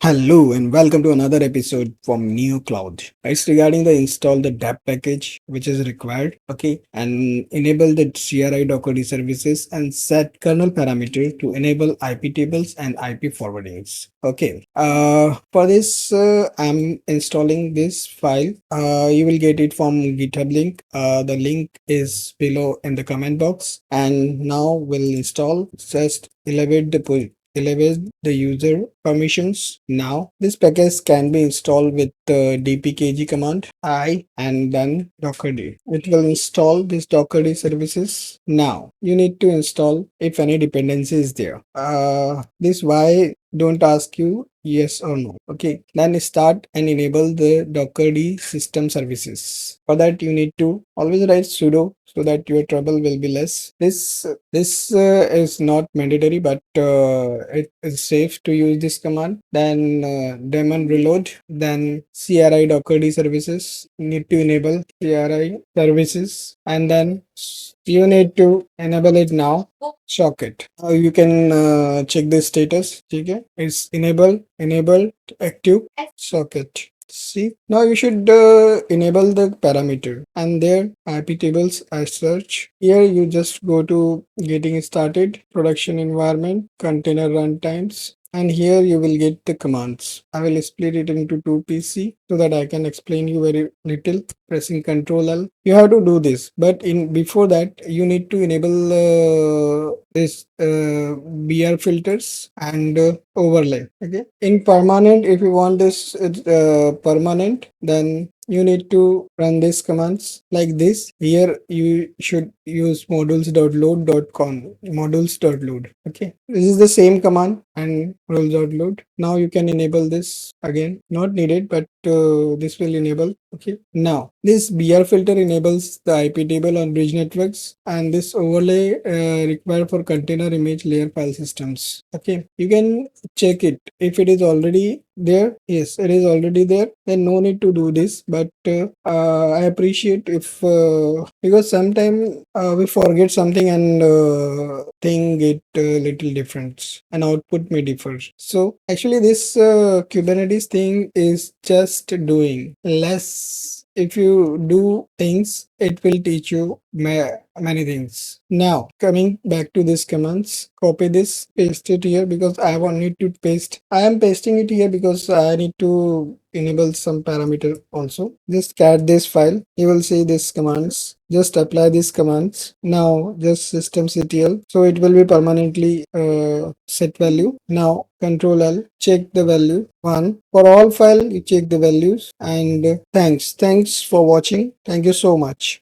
Hello and welcome to another episode from New Cloud. It's regarding the install the dep package which is required, okay, and enable the CRI Docker services and set kernel parameter to enable IP tables and IP forwardings. Okay, for this I'm installing this file. You will get it from GitHub link. The link is below in the comment box. And now we'll install. Just elevate the user permissions. Now this package can be installed with the dpkg command I and then docker d. It will install this docker d services. Now you need to install if any dependency is there. This why don't ask you yes or no. Okay, then start and enable the docker d system services. For that you need to always write sudo so that your trouble will be less. This is not mandatory, but it is safe to use this command. Then daemon reload, then CRI docker d services. You need to enable CRI services, and then you need to enable it now. Socket. You can check the status. Okay, it's enabled, active, socket. See, now you should enable the parameter and there IP tables as such. Here you just go to getting started, production environment, container runtimes, and here you will get the commands. I will split it into two PC so that I can explain you very little. Pressing Ctrl L. You have to do this, but in before that you need to enable this BR filters and overlay. Okay, in permanent, if you want this permanent, then you need to run these commands like this. Here you should use modules.load. Okay, this is the same command and roles.load. Now you can enable this again, not needed, but this will enable. Okay, now this BR filter enables the IP table on bridge networks, and this overlay required for container image layer file systems. Okay, you can check it if it is already there. Yes, it is already there, then no need to do this. But I appreciate if because sometimes we forget something and thing get little different and output may differ. So actually this Kubernetes thing is just doing less. If you do things, it will teach you many things. Now coming back to these commands, copy this, paste it here because I want need to paste. I am pasting it here because I need to enable some parameter also. Just cat this file. You will see these commands. Just apply these commands. Now just systemctl. So it will be permanently set value. Now Control L, check the value 1. For all file, you check the values. And thanks for watching. Thank you so much.